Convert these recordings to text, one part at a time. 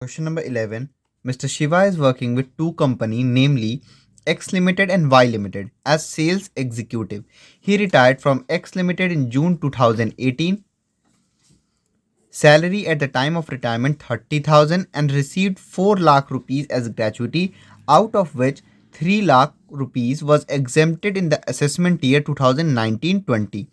Question number 11. Mr. Shiva is working with two companies, namely X Limited and Y Limited, as sales executive. He retired from X Limited in June 2018. Salary at the time of retirement 30,000 and received 4 lakh rupees as gratuity, out of which 3 lakh rupees was exempted in the assessment year 2019-20.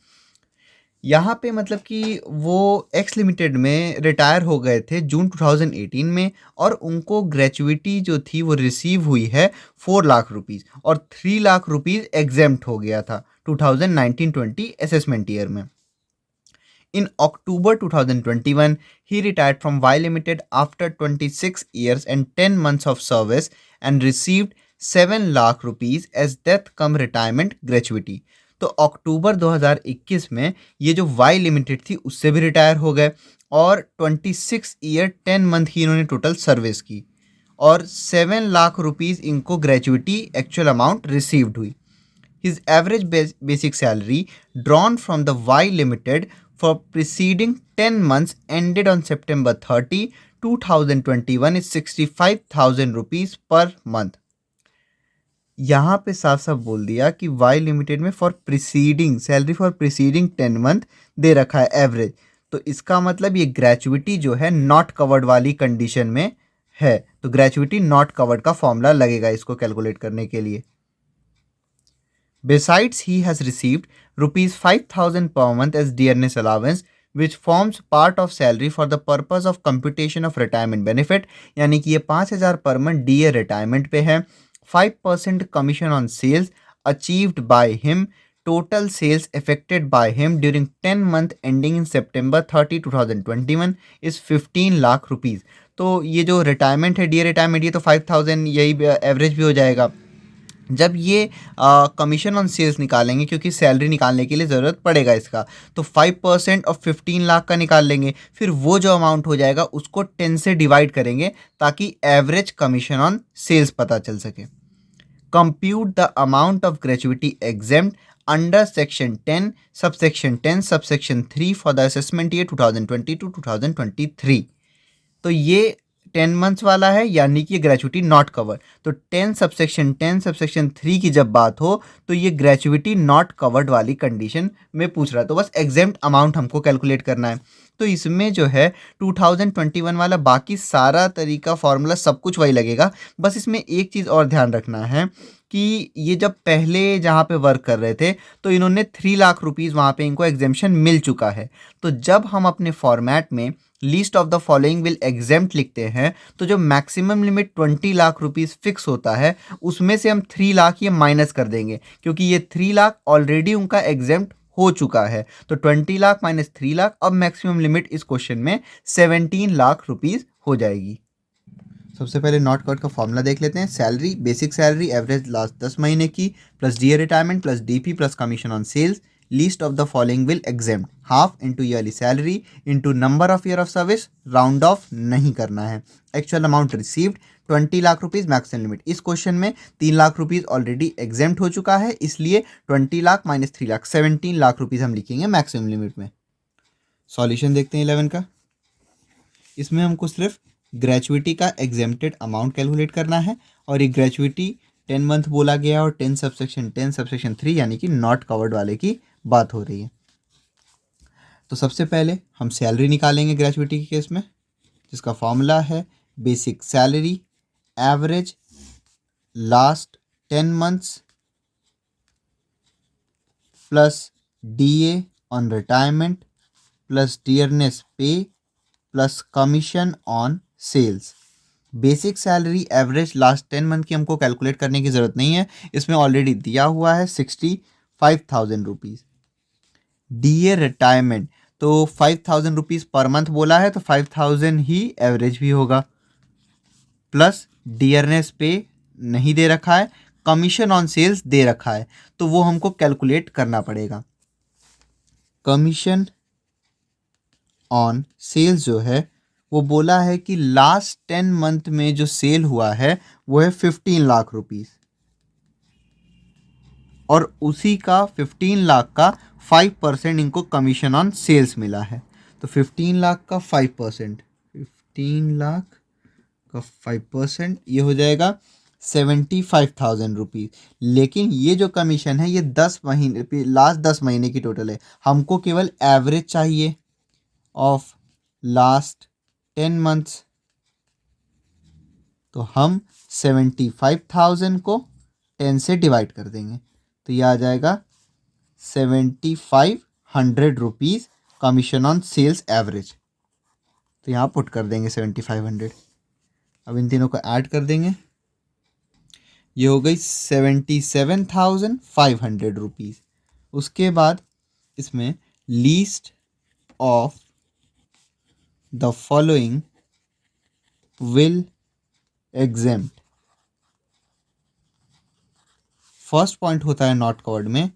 यहाँ पे मतलब कि वो x limited में retire हो गए थे जून 2018 में, और उनको ग्रेचुइटी जो थी वो रिसीव हुई है 4 लाख रुपीज़, और 3 लाख रुपीज़ एग्जेम्प्ट हो गया था 2019-20 असेसमेंट ईयर में. In October 2021, he retired from Y Limited after 26 years and 10 months of service and received 7 lakh rupees as death cum retirement gratuity. तो अक्टूबर 2021 में ये जो वाई लिमिटेड थी उससे भी रिटायर हो गए, और 26 ईयर 10 मंथ की इन्होंने टोटल सर्विस की, और 7 लाख रुपीज़ इनको ग्रेचुइटी एक्चुअल अमाउंट रिसीव्ड हुई. His average basic salary drawn from the Y Limited for preceding 10 months ended on September 30, 2021 is 65,000 rupees per month. यहाँ पे साफ साफ बोल दिया कि वाई लिमिटेड में for preceding salary for preceding 10 month दे रखा है एवरेज. तो इसका मतलब ये ग्रेचुइटी जो है नॉट कवर्ड वाली कंडीशन में है, तो ग्रेचुइटी नॉट कवर्ड का फॉर्मूला लगेगा इसको कैलकुलेट करने के लिए. Besides, he has received rupees 5,000 per month as dearness allowance, which forms part of salary for the purpose of computation of retirement benefit. यानी कि ये 5,000 पर मंथ DA रिटायरमेंट पे है. 5% commission on sales achieved by him. Total sales affected by him during 10 month ending in September 30, 2021 is 15 lakh rupees. तो ये जो retirement है, DA retirement, ये तो 5,000 यही एवरेज भी हो जाएगा. जब ये कमीशन ऑन सेल्स निकालेंगे, क्योंकि सैलरी निकालने के लिए ज़रूरत पड़ेगा इसका, तो 5% ऑफ 15 लाख का निकाल लेंगे. फिर वो जो अमाउंट हो जाएगा उसको 10 से डिवाइड करेंगे ताकि एवरेज कमीशन ऑन सेल्स पता चल सके. Compute the amount of gratuity exempt under section 10 subsection 3 for the assessment year 2020 to 2023. तो ये 10 मंथ्स वाला है, यानी कि ग्रेचुइटी नॉट कवर. तो 10 सबसेक्शन 3 की जब बात हो तो ये ग्रेचुइटी नॉट कवर्ड वाली कंडीशन में पूछ रहा है, तो बस एग्जेम्प्ट अमाउंट हमको कैलकुलेट करना है. तो इसमें जो है 2021 वाला बाकी सारा तरीका फॉर्मूला सब कुछ वही लगेगा. बस इसमें एक चीज़ और ध्यान रखना है कि ये जब पहले जहाँ पे वर्क कर रहे थे तो इन्होंने 3 लाख रुपीज़ वहाँ पे इनको एग्जेम्पशन मिल चुका है. तो जब हम अपने फॉर्मेट में least of the following will exempt लिखते हैं तो जो maximum limit 20 lakh rupees fix होता है उसमें से हम 3 लाख ये माइनस कर देंगे, क्योंकि ये 3 लाख ऑलरेडी उनका एग्जेम्प्ट हो चुका है. तो 20 लाख माइनस 3 लाख, अब मैक्सिमम लिमिट इस क्वेश्चन में 17 लाख रुपीज़ हो जाएगी. सबसे पहले नॉट कवर्ड का फॉर्मूला देख लेते हैं. Salary, basic salary average last 10 महीने की, plus DA retirement plus DP plus commission on sales. Least of the following will exempt half into yearly salary into number of year of service. Round off नहीं करना है. Actual amount received 20 lakh rupees maximum limit. इस question में 3 lakh rupees already exempt हो चुका है, इसलिए 20 lakh minus 3 lakh 17 lakh rupees हम लिखेंगे मैक्सिमम लिमिट में. सॉल्यूशन देखते हैं 11 का. इसमें हमको सिर्फ ग्रेचुइटी का एग्जेम्प्टेड अमाउंट कैलकुलेट करना है, और ये ग्रेचुइटी 10 मंथ बोला गया और 10 सबसेक्शन 3 यानी कि नॉट कवर्ड वाले की बात हो रही है. तो सबसे पहले हम सैलरी निकालेंगे ग्रेचुइटी के केस में, जिसका फॉर्मूला है basic salary average last 10 months plus DA on retirement plus dearness pay plus commission on sales. Basic salary average last 10 month की हमको कैलकुलेट करने की ज़रूरत नहीं है, इसमें ऑलरेडी दिया हुआ है 65,000 रुपीज़. डीए रिटायरमेंट तो 5,000 रुपीज़ पर मंथ बोला है, तो 5,000 ही एवरेज भी होगा, प्लस डियरनेस पे नहीं दे रखा है, कमीशन ऑन सेल्स दे रखा है, तो वो हमको कैलकुलेट करना पड़ेगा. कमीशन ऑन सेल्स जो है वो बोला है कि लास्ट 10 मंथ में जो सेल हुआ है वो है 15 लाख रुपीज़, और उसी का 15 लाख का 5% इनको कमीशन ऑन सेल्स मिला है. तो 15 लाख का 5%, 15 लाख का 5%, ये हो जाएगा 75,000 रुपीज़। लेकिन ये जो कमीशन है ये 10 महीने, लास्ट 10 महीने की टोटल है। हमको केवल एवरेज चाहिए ऑफ लास्ट 10 मंथ्स। तो हम 75,000 को 10 से डिवाइड कर देंगे, तो ये आ जाएगा 7,500 rupees commission on sales average. तो यहाँ पुट कर देंगे 7,500। अब इन तीनों को ऐड कर देंगे, ये हो गई 77,500 रुपीज़। उसके बाद इसमें least of the following will exempt. First point होता है नॉट कवर्ड में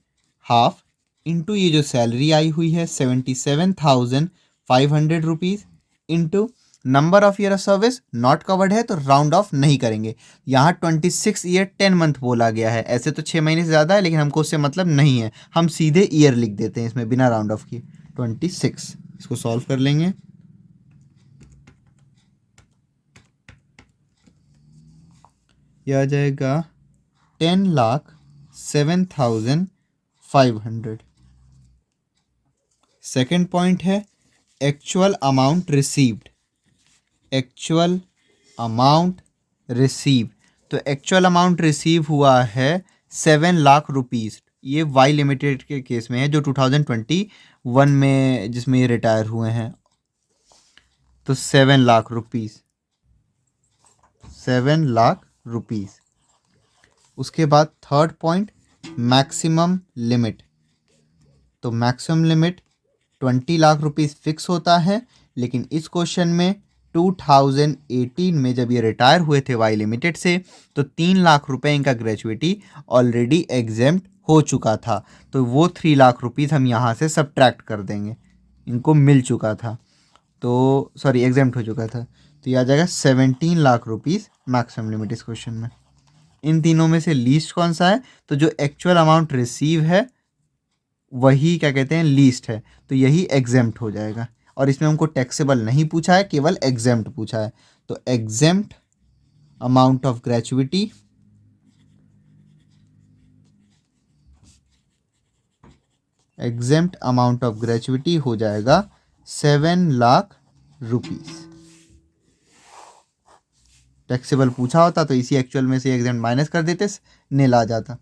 हाफ इंटू ये जो सैलरी आई हुई है 77,500 rupees into number of year of service not covered है तो राउंड ऑफ नहीं करेंगे। यहाँ 26 ईयर 10 मंथ बोला गया है, ऐसे तो 6 महीने से ज़्यादा है लेकिन हमको उससे मतलब नहीं है, हम सीधे ईयर लिख देते हैं इसमें बिना राउंड ऑफ किए 26। इसको सॉल्व कर लेंगे, यह आ जाएगा 10,07,500। सेकेंड पॉइंट है actual amount received. Actual amount receive, तो एक्चुअल अमाउंट रिसीव हुआ है 7 लाख रुपीज़। ये वाई लिमिटेड के केस में है जो 2021 में जिसमें ये रिटायर हुए हैं। तो 7 लाख रुपीज़, 7 लाख रुपीज़। उसके बाद थर्ड पॉइंट मैक्सिमम लिमिट, तो maximum limit 20 lakh rupees fix होता है, लेकिन इस क्वेश्चन में 2018 में जब ये रिटायर हुए थे वाई लिमिटेड से तो 3 लाख रुपए इनका ग्रेजुएटी ऑलरेडी एग्जेम्प्ट हो चुका था, तो वो 3 लाख रुपीज़ हम यहाँ से सब्ट्रैक्ट कर देंगे, इनको मिल चुका था, तो सॉरी एग्जेम्प्ट हो चुका था, तो ये आ जाएगा 17 लाख रुपीज़ मैक्सिमम लिमिट इस क्वेश्चन में। इन तीनों में से लीस्ट कौन सा है, तो जो एक्चुअल अमाउंट रिसीव है वही क्या कहते हैं लीस्ट है, तो यही एग्जेम्प्ट हो जाएगा। और इसमें हमको टैक्सेबल नहीं पूछा है, केवल एग्जेम्प्ट पूछा है, तो एग्जेम्प्ट अमाउंट ऑफ ग्रेचुइटी हो जाएगा 7 लाख रुपीज़। टैक्सेबल पूछा होता तो इसी एक्चुअल में से एग्जेम्प्ट माइनस कर देते, नील आ जाता।